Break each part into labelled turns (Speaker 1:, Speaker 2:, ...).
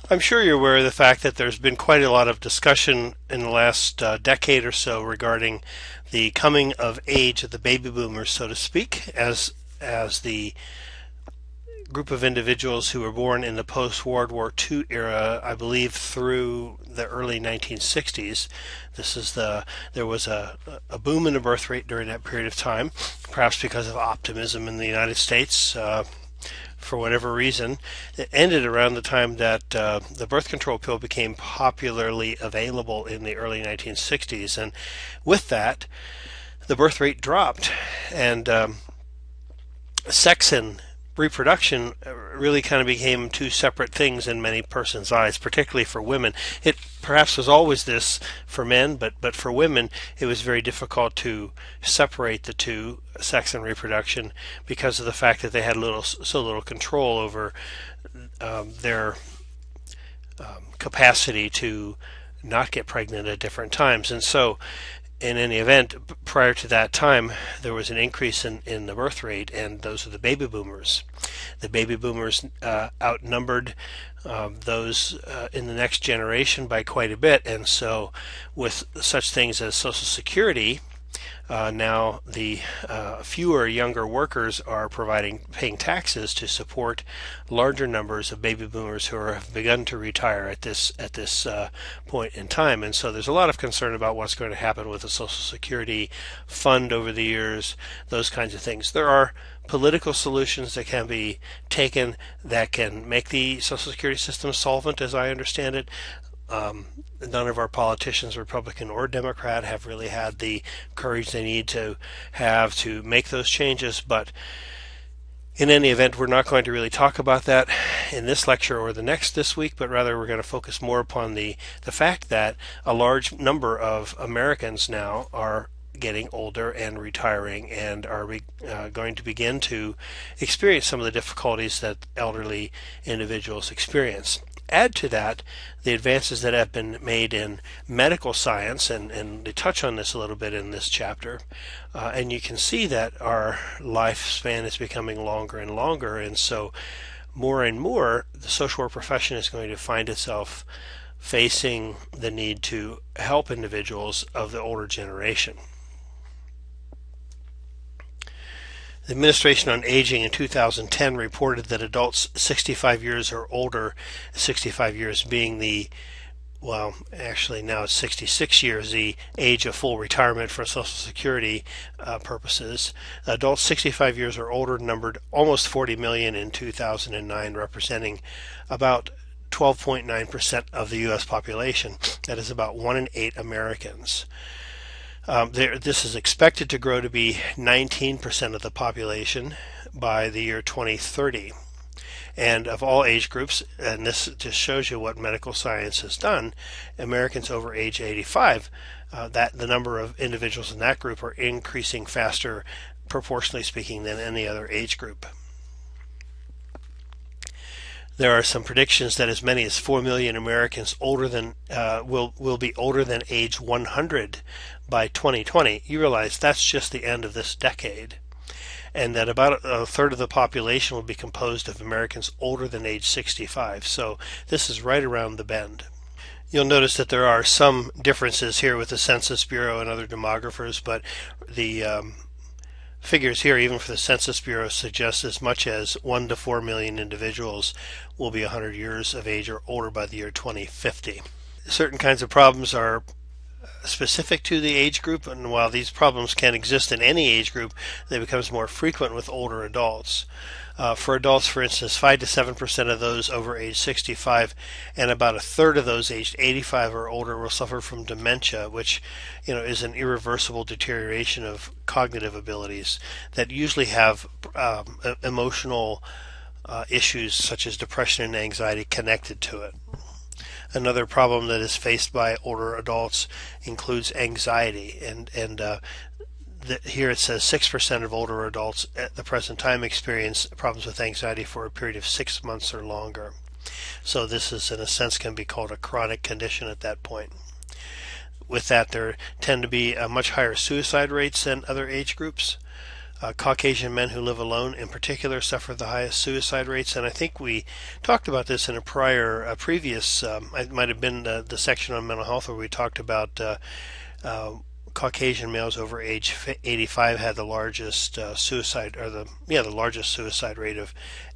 Speaker 1: I'm sure you're aware of the fact that there's been quite a lot of discussion in the last decade or so regarding the coming of age of the baby boomers, so to speak, as the group of individuals who were born in the post-World War II era, I believe through the early 1960s. There was a boom in the birth rate during that period of time, perhaps because of optimism in the United States. For whatever reason, it ended around the time that the birth control pill became popularly available in the early 1960s, and with that, the birth rate dropped, and sex and reproduction really kind of became two separate things in many persons' eyes, particularly for women. It perhaps was always this for men, but for women it was very difficult to separate the two, sex and reproduction, because of the fact that they had so little control over their capacity to not get pregnant at different times. And so in any event, prior to that time, there was an increase in the birth rate, and those are the baby boomers. The baby boomers outnumbered those in the next generation by quite a bit, and so with such things as Social Security, now the fewer younger workers are paying taxes to support larger numbers of baby boomers who have begun to retire at this point in time. And so there's a lot of concern about what's going to happen with the Social Security fund over the years, those kinds of things. There are political solutions that can be taken that can make the Social Security system solvent, as I understand it. None of our politicians, Republican or Democrat, have really had the courage they need to have to make those changes. But in any event, we're not going to really talk about that in this lecture or the next this week, but rather we're going to focus more upon the fact that a large number of Americans now are getting older and retiring, and are going to begin to experience some of the difficulties that elderly individuals experience. Add to that the advances that have been made in medical science, and they touch on this a little bit in this chapter, and you can see that our lifespan is becoming longer and longer, and so more and more the social work profession is going to find itself facing the need to help individuals of the older generation. The Administration on Aging in 2010 reported that adults 65 years or older, 65 years being well, actually now it's 66 years, the age of full retirement for Social Security purposes. Adults 65 years or older numbered almost 40 million in 2009, representing about 12.9% of the U.S. population. That is about 1 in 8 Americans. This is expected to grow to be 19% of the population by the year 2030. And of all age groups, and this just shows you what medical science has done, Americans over age 85, that the number of individuals in that group are increasing faster, proportionally speaking, than any other age group. There are some predictions that as many as 4 million Americans will be older than age 100 by 2020. You realize that's just the end of this decade, and that about a third of the population will be composed of Americans older than age 65. So this is right around the bend. You'll notice that there are some differences here with the Census Bureau and other demographers, but the figures here, even for the Census Bureau, suggest as much as 1 to 4 million individuals will be 100 years of age or older by the year 2050. Certain kinds of problems are specific to the age group, and while these problems can exist in any age group, they become more frequent with older adults. For adults, for instance, 5 to 7% of those over age 65 and about a third of those aged 85 or older will suffer from dementia, which is an irreversible deterioration of cognitive abilities that usually have emotional issues such as depression and anxiety connected to it. Another problem that is faced by older adults includes anxiety, and here it says 6% of older adults at the present time experience problems with anxiety for a period of 6 months or longer. So this is, in a sense, can be called a chronic condition at that point. With that, there tend to be much higher suicide rates than other age groups. Caucasian men who live alone in particular suffer the highest suicide rates, and I think we talked about this in a previous, it might have been the section on mental health where we talked about uh, Caucasian males over age 85 had the largest the largest suicide rate of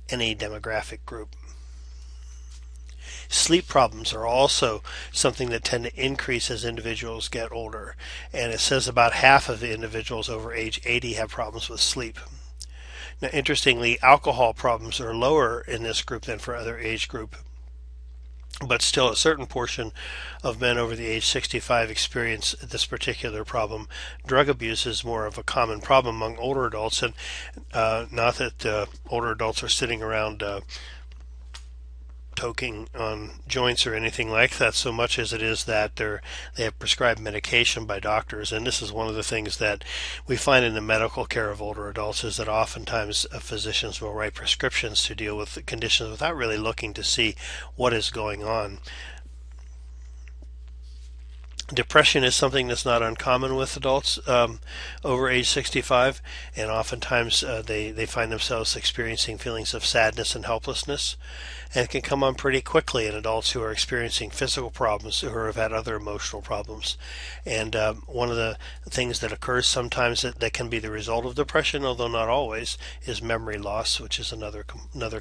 Speaker 1: any demographic group. Sleep problems are also something that tend to increase as individuals get older, and it says about half of the individuals over age 80 have problems with sleep. Now, interestingly, alcohol problems are lower in this group than for other age group, but still a certain portion of men over the age 65 experience this particular problem. Drug abuse is more of a common problem among older adults, and not that older adults are sitting around toking on joints or anything like that, so much as it is that they have prescribed medication by doctors. And this is one of the things that we find in the medical care of older adults, is that oftentimes physicians will write prescriptions to deal with the conditions without really looking to see what is going on. Depression is something that's not uncommon with adults over age 65, and oftentimes they find themselves experiencing feelings of sadness and helplessness, and it can come on pretty quickly in adults who are experiencing physical problems or have had other emotional problems. And one of the things that occurs sometimes that can be the result of depression, although not always, is memory loss, which is another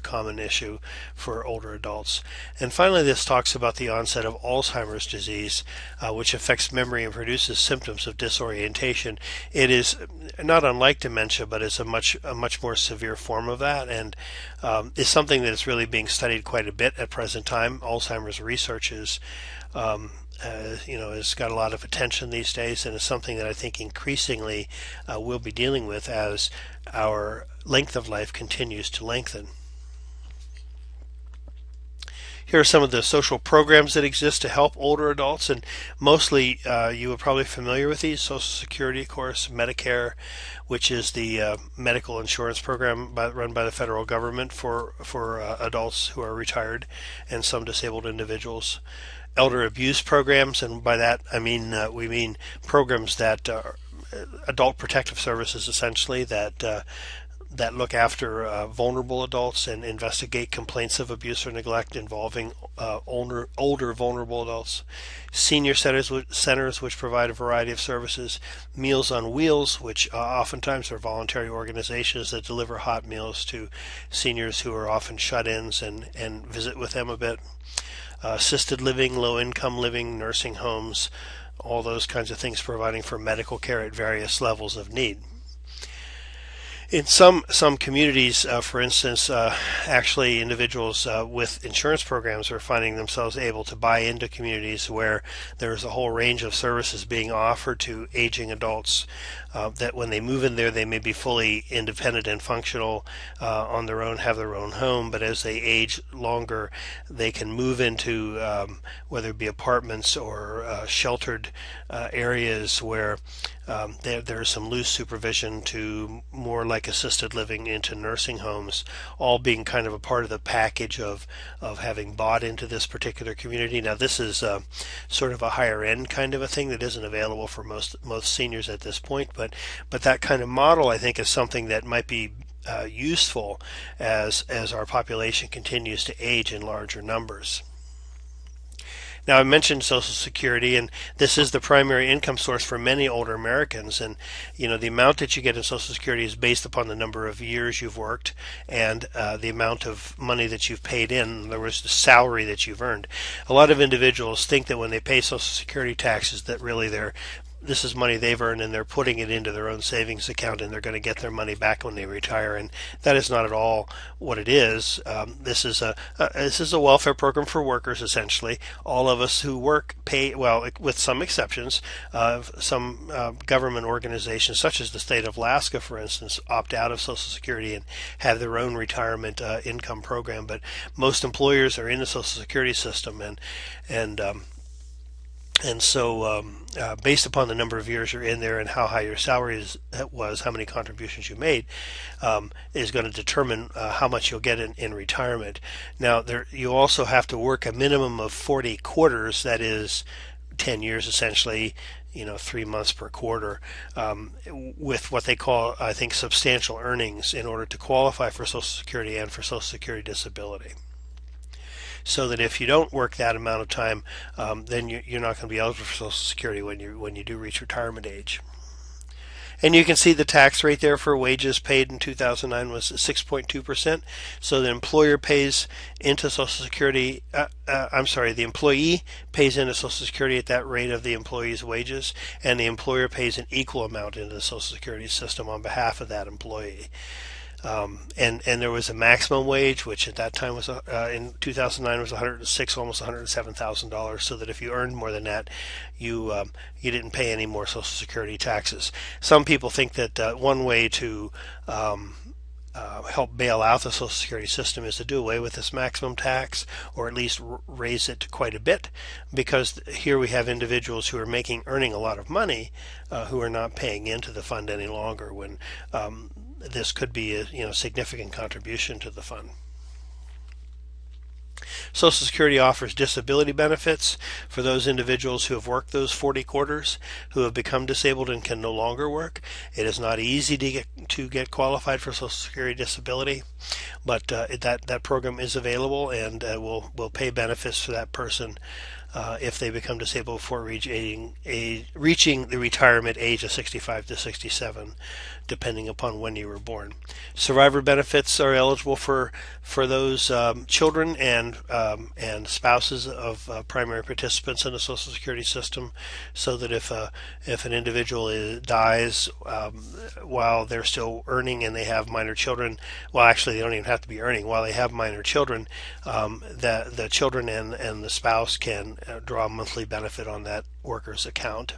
Speaker 1: common issue for older adults. And finally, this talks about the onset of Alzheimer's disease, which affects memory and produces symptoms of disorientation. It is not unlike dementia, but it's a much more severe form of that, and is something that is really being studied quite a bit at present time. Alzheimer's research is has got a lot of attention these days, and is something that I think increasingly we'll be dealing with as our length of life continues to lengthen. Here are some of the social programs that exist to help older adults, and mostly you are probably familiar with these. Social Security, of course, Medicare, which is the medical insurance program run by the federal government for adults who are retired and some disabled individuals. Elder abuse programs, and by that we mean programs that adult protective services, essentially, that look after vulnerable adults and investigate complaints of abuse or neglect involving older vulnerable adults. Senior centers which provide a variety of services. Meals on Wheels, which oftentimes are voluntary organizations that deliver hot meals to seniors who are often shut-ins and visit with them a bit. Assisted living, low-income living, nursing homes, all those kinds of things, providing for medical care at various levels of need. In some communities, for instance, actually individuals with insurance programs are finding themselves able to buy into communities where there's a whole range of services being offered to aging adults, that when they move in there they may be fully independent and functional on their own, have their own home, but as they age longer they can move into whether it be apartments or sheltered areas where there's some loose supervision to more like assisted living into nursing homes, all being kind of a part of the package of having bought into this particular community. Now this is sort of a higher end kind of a thing that isn't available for most seniors at this point, but that kind of model I think is something that might be useful as our population continues to age in larger numbers. Now, I mentioned Social Security, and this is the primary income source for many older Americans. And the amount that you get in Social Security is based upon the number of years you've worked and the amount of money that you've paid in other words, the salary that you've earned. A lot of individuals think that when they pay Social Security taxes that really this is money they've earned and they're putting it into their own savings account and they're going to get their money back when they retire, and that is not at all what it is. This is a welfare program for workers, essentially. All of us who work pay, well, with some exceptions. Some government organizations, such as the state of Alaska, for instance, opt out of Social Security and have their own retirement income program, but most employers are in the Social Security system, and so based upon the number of years you're in there and how high your salary was, how many contributions you made, is going to determine how much you'll get in retirement. Now, you also have to work a minimum of 40 quarters, that is 10 years essentially, 3 months per quarter, with what they call, I think, substantial earnings in order to qualify for Social Security and for Social Security disability. So that if you don't work that amount of time, then you're not going to be eligible for Social Security when you do reach retirement age. And you can see the tax rate there for wages paid in 2009 was 6.2%. So the employer pays into Social Security, the employee pays into Social Security at that rate of the employee's wages, and the employer pays an equal amount into the Social Security system on behalf of that employee. And there was a maximum wage, which at that time was in 2009 was $106, almost $107,000. So that if you earned more than that, you didn't pay any more Social Security taxes. Some people think that one way to help bail out the Social Security system is to do away with this maximum tax, or at least raise it quite a bit, because here we have individuals who are earning a lot of money, who are not paying into the fund any longer, when this could be a significant contribution to the fund. Social Security offers disability benefits for those individuals who have worked those 40 quarters, who have become disabled and can no longer work. It is not easy to get qualified for Social Security disability, but that program is available, and will pay benefits for that person if they become disabled before reaching the retirement age of 65 to 67, depending upon when you were born. Survivor benefits are eligible for those children and spouses of primary participants in the Social Security system, so that if an individual dies while they're still earning and they have minor children, well, actually they don't even have to be earning, while they have minor children, the children and the spouse can draw a monthly benefit on that worker's account.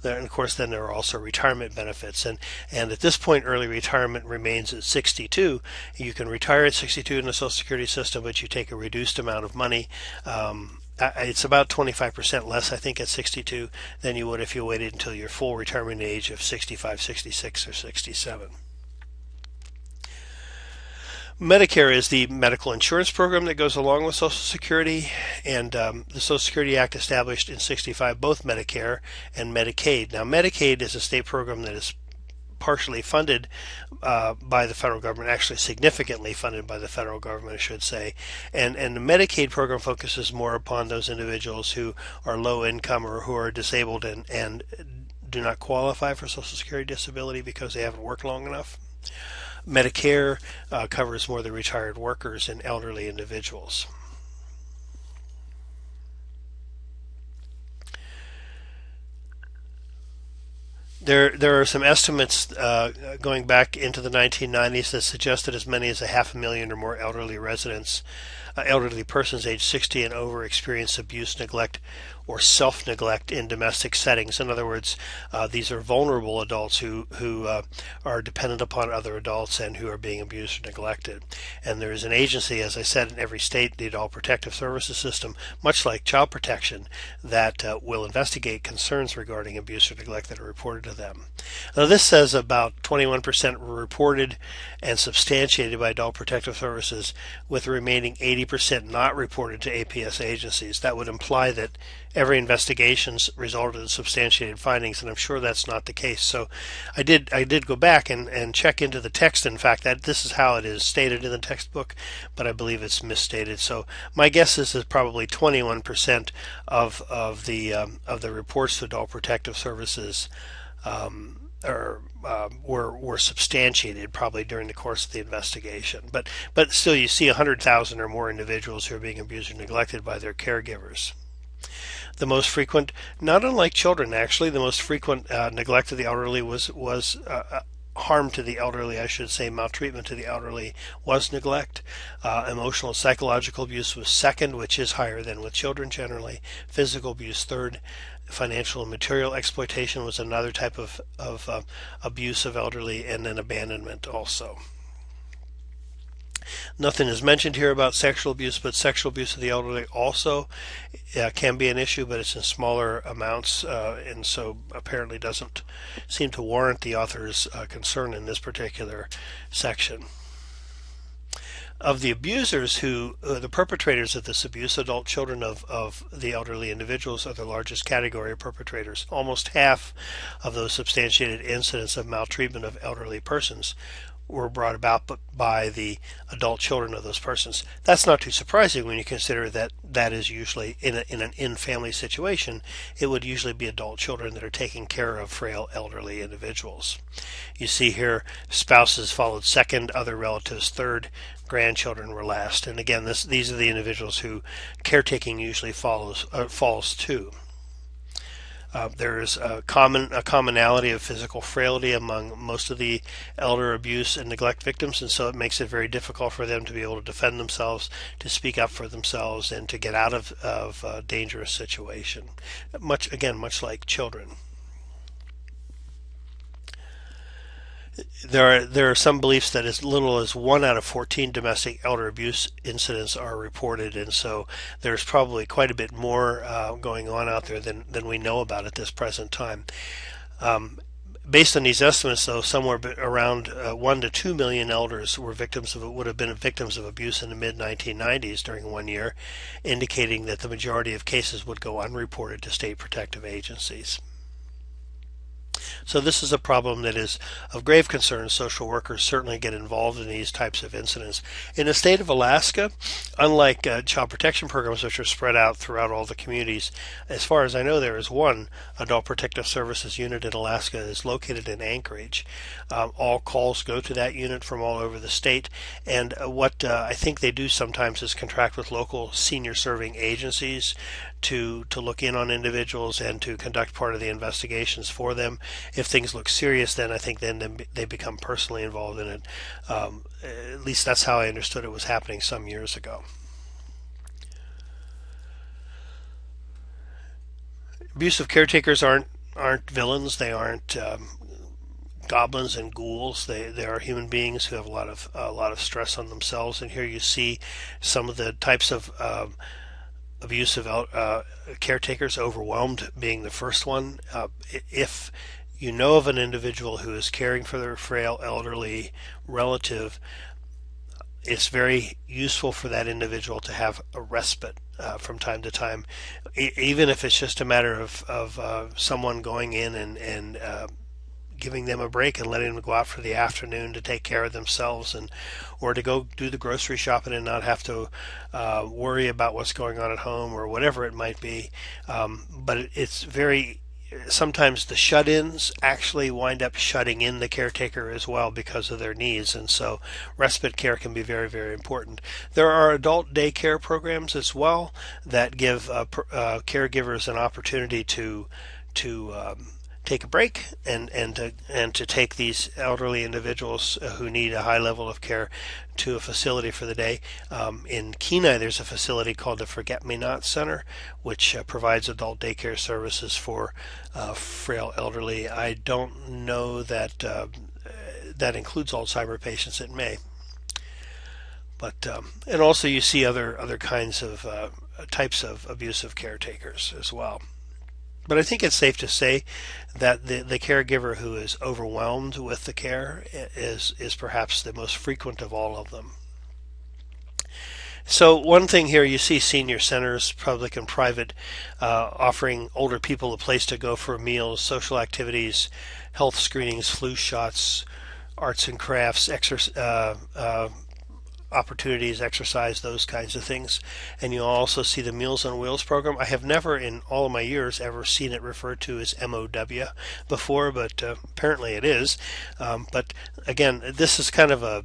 Speaker 1: And of course, then there are also retirement benefits, and at this point, early retirement remains at 62. You can retire at 62 in the Social Security system, but you take a reduced amount of money. It's about 25% less, I think, at 62 than you would if you waited until your full retirement age of 65, 66, or 67. Medicare is the medical insurance program that goes along with Social Security, and the Social Security Act established in 65 both Medicare and Medicaid. Now, Medicaid is a state program that is partially funded by the federal government, actually significantly funded by the federal government, I should say. And the Medicaid program focuses more upon those individuals who are low income or who are disabled and do not qualify for Social Security disability because they haven't worked long enough. Medicare covers more the retired workers and elderly individuals. There are some estimates going back into the 1990s that suggest that as many as 500,000 or more elderly persons aged 60 and over experience abuse, neglect, or self-neglect in domestic settings. In other words, these are vulnerable adults who are dependent upon other adults and who are being abused or neglected. And there is an agency, as I said, in every state, the Adult Protective Services System, much like child protection, that will investigate concerns regarding abuse or neglect that are reported to them. Now, this says about 21% were reported and substantiated by Adult Protective Services, with the remaining 80% not reported to APS agencies. That would imply that every investigation's resulted in substantiated findings, and I'm sure that's not the case. So I did go back and check into the text. In fact, that this is how it is stated in the textbook, but I believe it's misstated. So my guess is that probably 21% of the reports to Adult Protective Services were substantiated probably during the course of the investigation. But still, you see 100,000 or more individuals who are being abused or neglected by their caregivers. The most frequent, not unlike children actually, the most frequent neglect of the elderly was harm to the elderly, I should say, maltreatment to the elderly was neglect. Emotional and psychological abuse was second, which is higher than with children generally. Physical abuse third. Financial and material exploitation was another type of abuse of elderly, and then abandonment also. Nothing is mentioned here about sexual abuse, but sexual abuse of the elderly also can be an issue, but it's in smaller amounts, and so apparently doesn't seem to warrant the author's concern in this particular section. Of the abusers who, the perpetrators of this abuse, adult children of the elderly individuals are the largest category of perpetrators. Almost half of those substantiated incidents of maltreatment of elderly persons were brought about by the adult children of those persons. That's not too surprising when you consider that that is usually in an in-family situation. It would usually be adult children that are taking care of frail elderly individuals. You see here, spouses followed second, other relatives third, grandchildren were last. And again, these are the individuals who caretaking usually falls to. There is a commonality of physical frailty among most of the elder abuse and neglect victims, and so it makes it very difficult for them to be able to defend themselves, to speak up for themselves, and to get out of a dangerous situation. Much like children. There are some beliefs that as little as 1 out of 14 domestic elder abuse incidents are reported, and so there's probably quite a bit more going on out there than we know about at this present time. Based on these estimates, though, somewhere around 1 to 2 million elders would have been victims of abuse in the mid-1990s during 1 year, indicating that the majority of cases would go unreported to state protective agencies. So this is a problem that is of grave concern. Social workers certainly get involved in these types of incidents. In the state of Alaska, unlike child protection programs which are spread out throughout all the communities, as far as I know, there is one adult protective services unit in Alaska that is located in Anchorage. All calls go to that unit from all over the state, and what I think they do sometimes is contract with local senior serving agencies to look in on individuals and to conduct part of the investigations for them. If things look serious, then I think then they become personally involved in it. At least that's how I understood it was happening some years ago. Abusive caretakers aren't villains. They aren't goblins and ghouls. They are human beings who have a lot of stress on themselves. And here you see some of the types of abusive caretakers, overwhelmed being the first one. If you know of an individual who is caring for their frail elderly relative, it's very useful for that individual to have a respite from time to time, even if it's just a matter of someone going in and giving them a break and letting them go out for the afternoon to take care of themselves, or to go do the grocery shopping and not have to worry about what's going on at home or whatever it might be. But it's very sometimes the shut-ins actually wind up shutting in the caretaker as well because of their needs, and so respite care can be very, very important. There are adult daycare programs as well that give caregivers an opportunity to take a break and to take these elderly individuals who need a high level of care to a facility for the day. In Kenai, there's a facility called the Forget-Me-Not Center, which provides adult daycare services for frail elderly. I don't know that that includes Alzheimer's patients. It may, but and also you see other kinds of types of abusive caretakers as well. But I think it's safe to say that the caregiver who is overwhelmed with the care is perhaps the most frequent of all of them. So one thing here, you see senior centers, public and private, offering older people a place to go for meals, social activities, health screenings, flu shots, arts and crafts, opportunities, exercise, those kinds of things. And you'll also see the Meals on Wheels program. I have never in all of my years ever seen it referred to as MOW before, but apparently it is. But again, this is kind of a,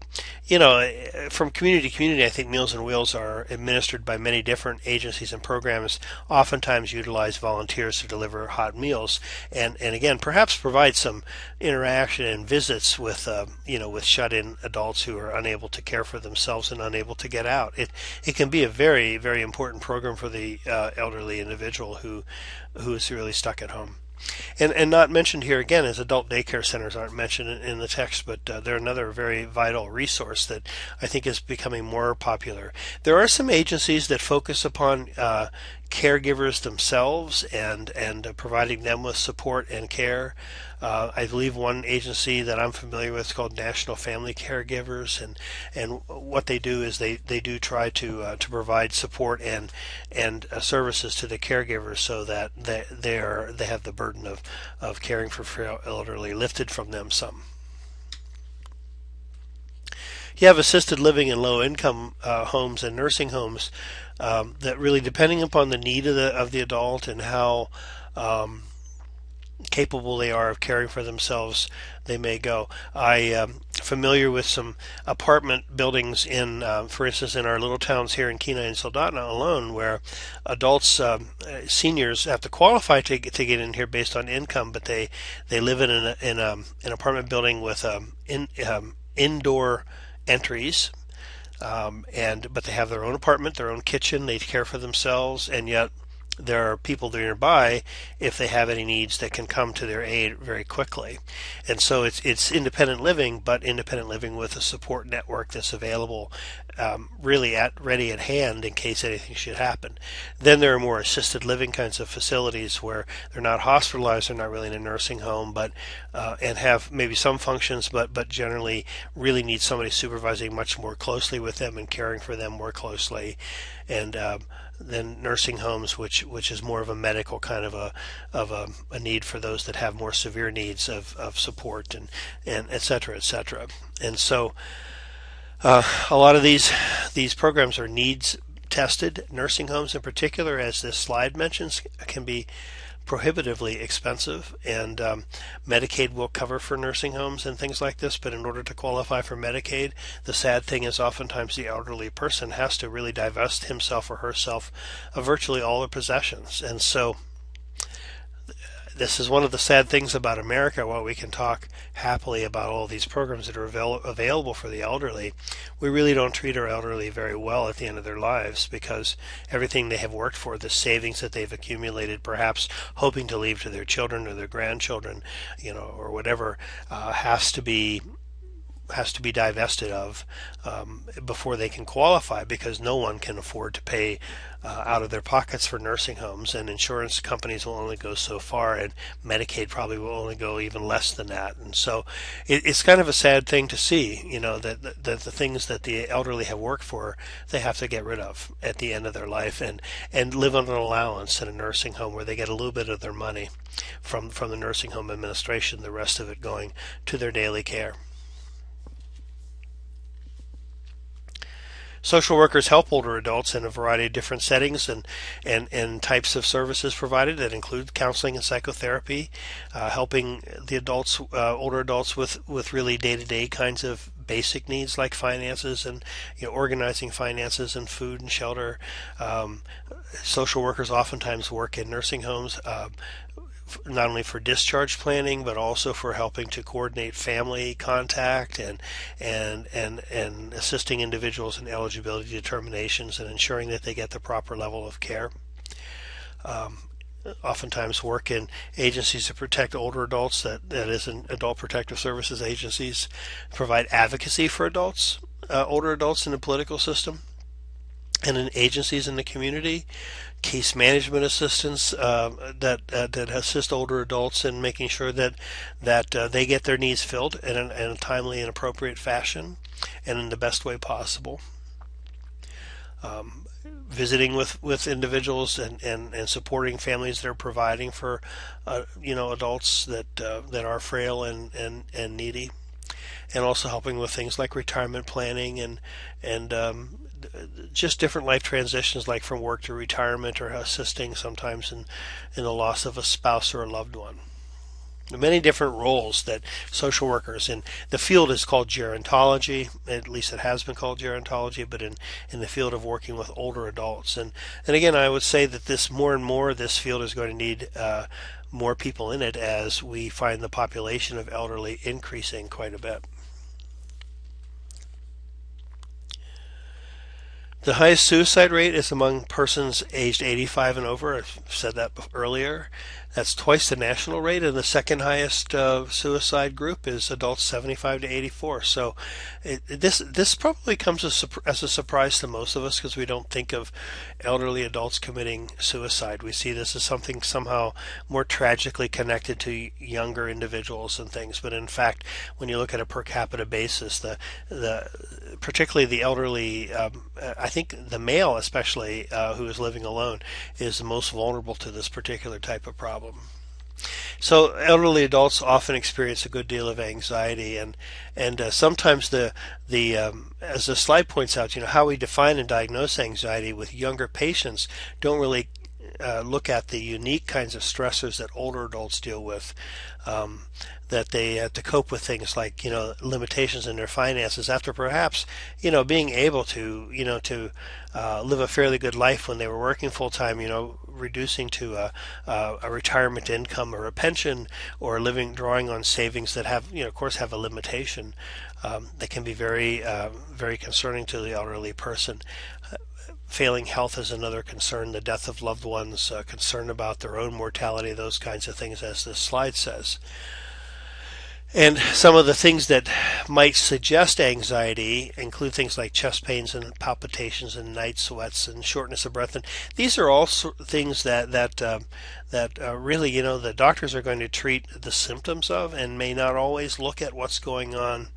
Speaker 1: from community to community, I think Meals on Wheels are administered by many different agencies and programs, oftentimes utilize volunteers to deliver hot meals, and again, perhaps provide some interaction and visits with with shut-in adults who are unable to care for themselves and unable to get out. It can be a very, very important program for the elderly individual who is really stuck at home. And not mentioned here again is adult daycare centers aren't mentioned in the text, but they're another very vital resource that I think is becoming more popular. There are some agencies that focus upon caregivers themselves and providing them with support and care. I believe one agency that I'm familiar with is called National Family Caregivers, and what they do is they do try to provide support and services to the caregivers so that they have the burden of caring for frail elderly lifted from them some. You have assisted living and low-income homes and nursing homes that really, depending upon the need of the adult and how capable they are of caring for themselves, they may go. I am familiar with some apartment buildings for instance, in our little towns here in Kenai and Soldotna alone, where adults, seniors, have to qualify to get in here based on income, but they live in an apartment building with indoor entries, but they have their own apartment, their own kitchen, they care for themselves, and yet there are people nearby if they have any needs that can come to their aid very quickly. And so it's independent living, but independent living with a support network that's available really ready at hand in case anything should happen. Then there are more assisted living kinds of facilities where they're not hospitalized, they're not really in a nursing home, but and have maybe some functions, but generally really need somebody supervising much more closely with them and caring for them more closely. And then nursing homes, which is more of a medical kind of a need for those that have more severe needs of support and et cetera, et cetera. And so a lot of these programs are needs tested. Nursing homes in particular, as this slide mentions, can be prohibitively expensive, and Medicaid will cover for nursing homes and things like this, but in order to qualify for Medicaid, the sad thing is oftentimes the elderly person has to really divest himself or herself of virtually all their possessions. And so this is one of the sad things about America. While we can talk happily about all these programs that are available for the elderly, we really don't treat our elderly very well at the end of their lives, because everything they have worked for, the savings that they've accumulated, perhaps hoping to leave to their children or their grandchildren, or whatever, has to be divested of before they can qualify, because no one can afford to pay out of their pockets for nursing homes, and insurance companies will only go so far, and Medicaid probably will only go even less than that. And so it's kind of a sad thing to see, that the things that the elderly have worked for, they have to get rid of at the end of their life and live on an allowance in a nursing home where they get a little bit of their money from the nursing home administration, the rest of it going to their daily care. Social workers help older adults in a variety of different settings and types of services provided that include counseling and psychotherapy, helping the adults, older adults with really day-to-day kinds of basic needs like finances and organizing finances and food and shelter. Social workers oftentimes work in nursing homes, not only for discharge planning, but also for helping to coordinate family contact and assisting individuals in eligibility determinations and ensuring that they get the proper level of care. Oftentimes work in agencies to protect older adults, that is in adult protective services agencies, provide advocacy for adults, older adults in the political system and in agencies in the community, case management assistance that assist older adults in making sure that they get their needs filled in a timely and appropriate fashion and in the best way possible. Visiting with individuals and supporting families that are providing for adults that are frail and needy, and also helping with things like retirement planning and just different life transitions, like from work to retirement, or assisting sometimes in the loss of a spouse or a loved one. Many different roles that social workers in the field is called gerontology, at least it has been called gerontology, but in the field of working with older adults. And again, I would say that this more and more this field is going to need more people in it as we find the population of elderly increasing quite a bit. The highest suicide rate is among persons aged 85 and over. I've said that earlier. That's twice the national rate, and the second highest suicide group is adults 75 to 84. So this probably comes as a surprise to most of us because we don't think of elderly adults committing suicide. We see this as something somehow more tragically connected to younger individuals and things. But in fact, when you look at a per capita basis, the particularly the elderly, I think the male especially who is living alone is the most vulnerable to this particular type of problem. So elderly adults often experience a good deal of anxiety, and sometimes the as the slide points out, how we define and diagnose anxiety with younger patients don't really look at the unique kinds of stressors that older adults deal with. That they have to cope with things like limitations in their finances after perhaps being able to live a fairly good life when they were working full time, reducing to a retirement income or a pension, or drawing on savings that have of course have a limitation that can be very very concerning to the elderly person. Failing health is another concern, the death of loved ones, concern about their own mortality, those kinds of things, as this slide says. And some of the things that might suggest anxiety include things like chest pains and palpitations and night sweats and shortness of breath. And these are all things that really, the doctors are going to treat the symptoms of and may not always look at what's going on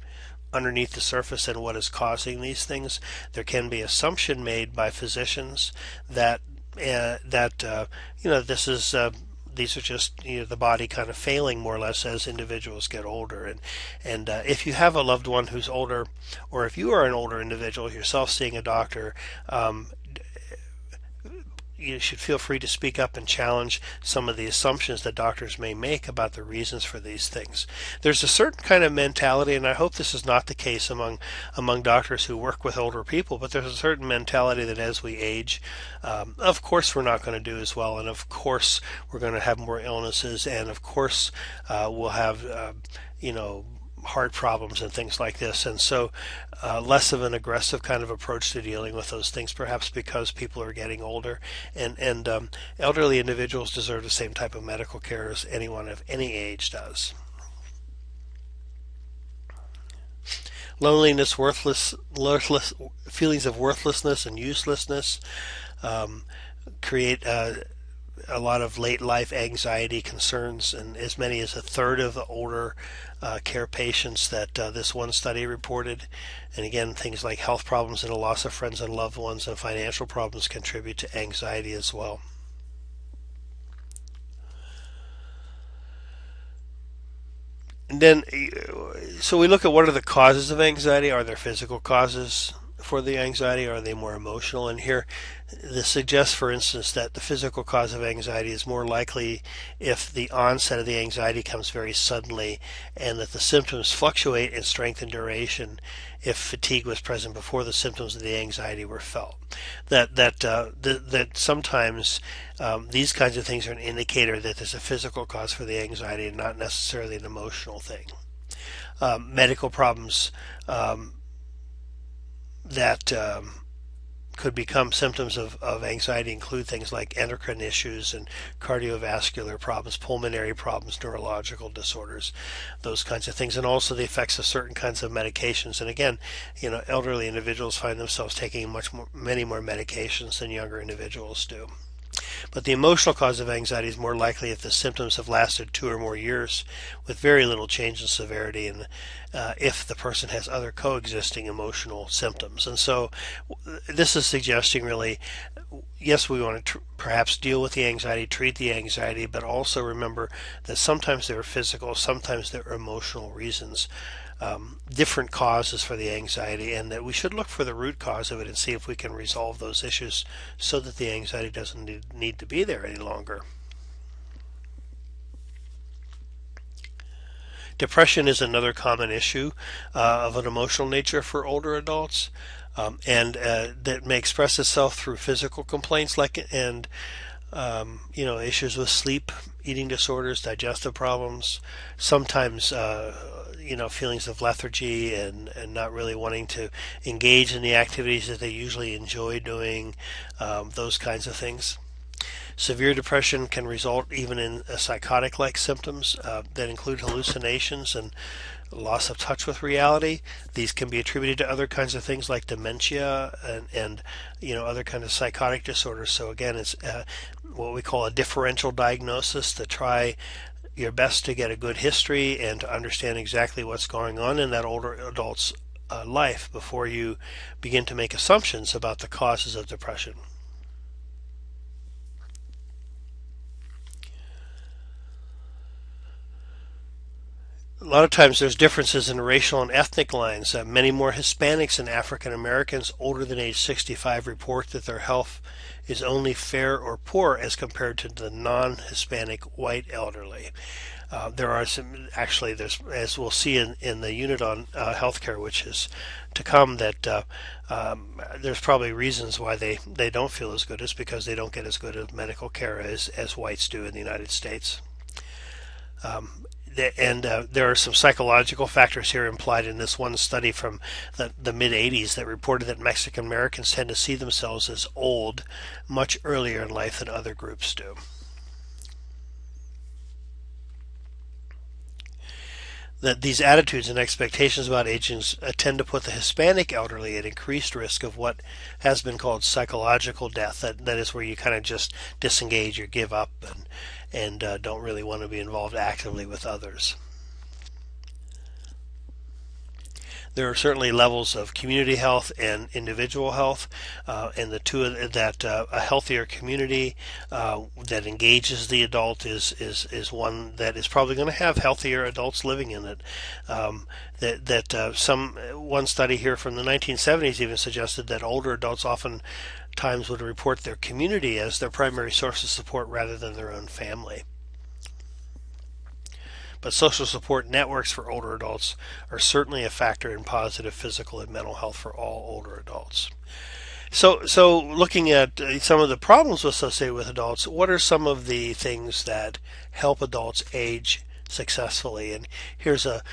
Speaker 1: underneath the surface and what is causing these things. There can be assumption made by physicians that this is these are just the body kind of failing more or less as individuals get older. And if you have a loved one who's older, or if you are an older individual yourself seeing a doctor, you should feel free to speak up and challenge some of the assumptions that doctors may make about the reasons for these things. There's a certain kind of mentality, and I hope this is not the case among doctors who work with older people, but there's a certain mentality that as we age, of course we're not going to do as well, and of course we're going to have more illnesses, and of course we'll have heart problems and things like this, and so less of an aggressive kind of approach to dealing with those things, perhaps because people are getting older, and elderly individuals deserve the same type of medical care as anyone of any age does. Loneliness, feelings of worthlessness and uselessness create a lot of late life anxiety concerns, and as many as a third of the older care patients that this one study reported. And again, things like health problems and a loss of friends and loved ones and financial problems contribute to anxiety as well. And then, so we look at what are the causes of anxiety. Are there physical causes for the anxiety? Are they more emotional? And here, this suggests, for instance, that the physical cause of anxiety is more likely if the onset of the anxiety comes very suddenly, and that the symptoms fluctuate in strength and duration if fatigue was present before the symptoms of the anxiety were felt. That sometimes these kinds of things are an indicator that there's a physical cause for the anxiety and not necessarily an emotional thing. Medical problems that could become symptoms of anxiety include things like endocrine issues and cardiovascular problems, pulmonary problems, neurological disorders, those kinds of things, and also the effects of certain kinds of medications. And again, elderly individuals find themselves taking many more medications than younger individuals do. But the emotional cause of anxiety is more likely if the symptoms have lasted 2 or more years with very little change in severity, and if the person has other coexisting emotional symptoms. And so this is suggesting really, yes, we want to perhaps deal with the anxiety, treat the anxiety, but also remember that sometimes there are physical, sometimes there are emotional reasons, different causes for the anxiety, and that we should look for the root cause of it and see if we can resolve those issues so that the anxiety doesn't need to be there any longer. Depression is another common issue of an emotional nature for older adults, and that may express itself through physical complaints issues with sleep, eating disorders, digestive problems, sometimes feelings of lethargy and not really wanting to engage in the activities that they usually enjoy doing, those kinds of things. Severe depression can result even in psychotic-like symptoms that include hallucinations and loss of touch with reality. These can be attributed to other kinds of things like dementia and other kinds of psychotic disorders. So again, it's what we call a differential diagnosis to try your best to get a good history and to understand exactly what's going on in that older adult's life before you begin to make assumptions about the causes of depression. A lot of times there's differences in racial and ethnic lines. Many more Hispanics and African Americans older than age 65 report that their health is only fair or poor as compared to the non-Hispanic white elderly. There are some, actually, as we'll see in the unit on healthcare, which is to come, that there's probably reasons why they don't feel as good, is because they don't get as good of medical care as whites do in the United States. And there are some psychological factors here implied in this one study from the mid-'80s that reported that Mexican Americans tend to see themselves as old much earlier in life than other groups do. That these attitudes and expectations about aging tend to put the Hispanic elderly at increased risk of what has been called psychological death. That is where you kind of just disengage or give up and don't really want to be involved actively with others. There are certainly levels of community health and individual health, and the two that a healthier community that engages the adult is one that is probably going to have healthier adults living in it. One study here from the 1970s even suggested that older adults oftentimes would report their community as their primary source of support rather than their own family. But social support networks for older adults are certainly a factor in positive physical and mental health for all older adults. So looking at some of the problems associated with adults, what are some of the things that help adults age successfully? And here's a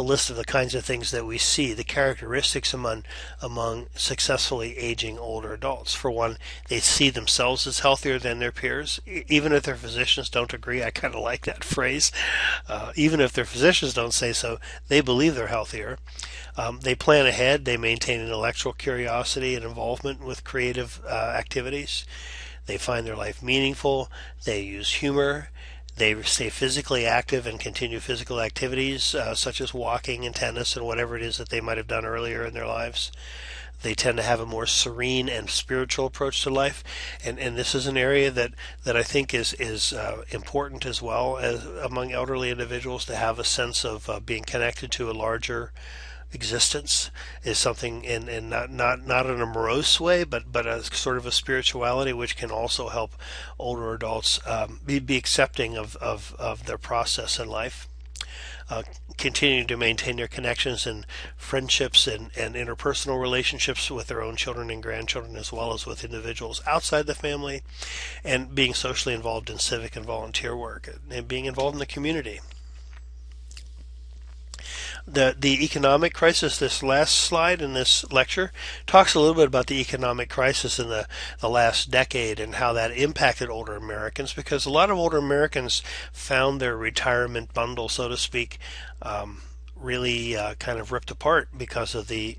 Speaker 1: list of the kinds of things that we see, the characteristics among successfully aging older adults. For one, they see themselves as healthier than their peers, even if their physicians don't agree. I kind of like that phrase. Even if their physicians don't say so, they believe they're healthier. They plan ahead. They maintain intellectual curiosity and involvement with creative activities. They find their life meaningful. They use humor. They stay physically active and continue physical activities such as walking and tennis and whatever it is that they might have done earlier in their lives. They tend to have a more serene and spiritual approach to life, and this is an area that I think is important as well as among elderly individuals, to have a sense of being connected to a larger existence is something in not in a morose way, but a sort of a spirituality which can also help older adults be accepting of their process in life. Continuing to maintain their connections and friendships and interpersonal relationships with their own children and grandchildren, as well as with individuals outside the family, and being socially involved in civic and volunteer work and being involved in the community. The economic crisis, this last slide in this lecture, talks a little bit about the economic crisis in the last decade and how that impacted older Americans, because a lot of older Americans found their retirement bundle, so to speak, really kind of ripped apart because of the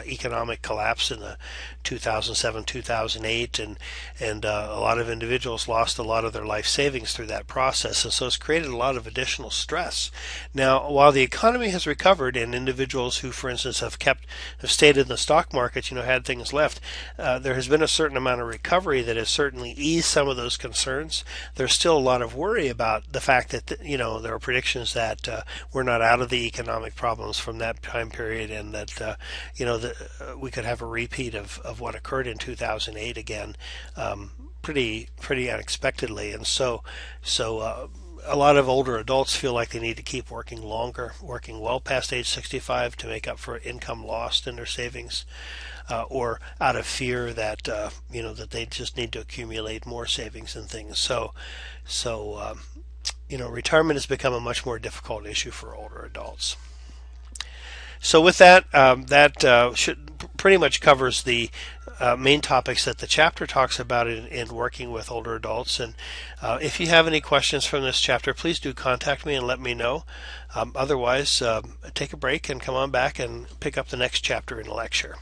Speaker 1: economic collapse in the 2007-2008, and a lot of individuals lost a lot of their life savings through that process, and so it's created a lot of additional stress. Now, while the economy has recovered and individuals who, for instance, have stayed in the stock market, had things left, there has been a certain amount of recovery that has certainly eased some of those concerns. There's still a lot of worry about the fact that there are predictions that we're not out of the economic problems from that time period, and that we could have a repeat of what occurred in 2008 again, pretty unexpectedly. And so a lot of older adults feel like they need to keep working longer, working well past age 65 to make up for income lost in their savings, or out of fear that that they just need to accumulate more savings and things. So retirement has become a much more difficult issue for older adults. So with that, that should pretty much covers the main topics that the chapter talks about in working with older adults. And if you have any questions from this chapter, please do contact me and let me know. Otherwise, take a break and come on back and pick up the next chapter in the lecture.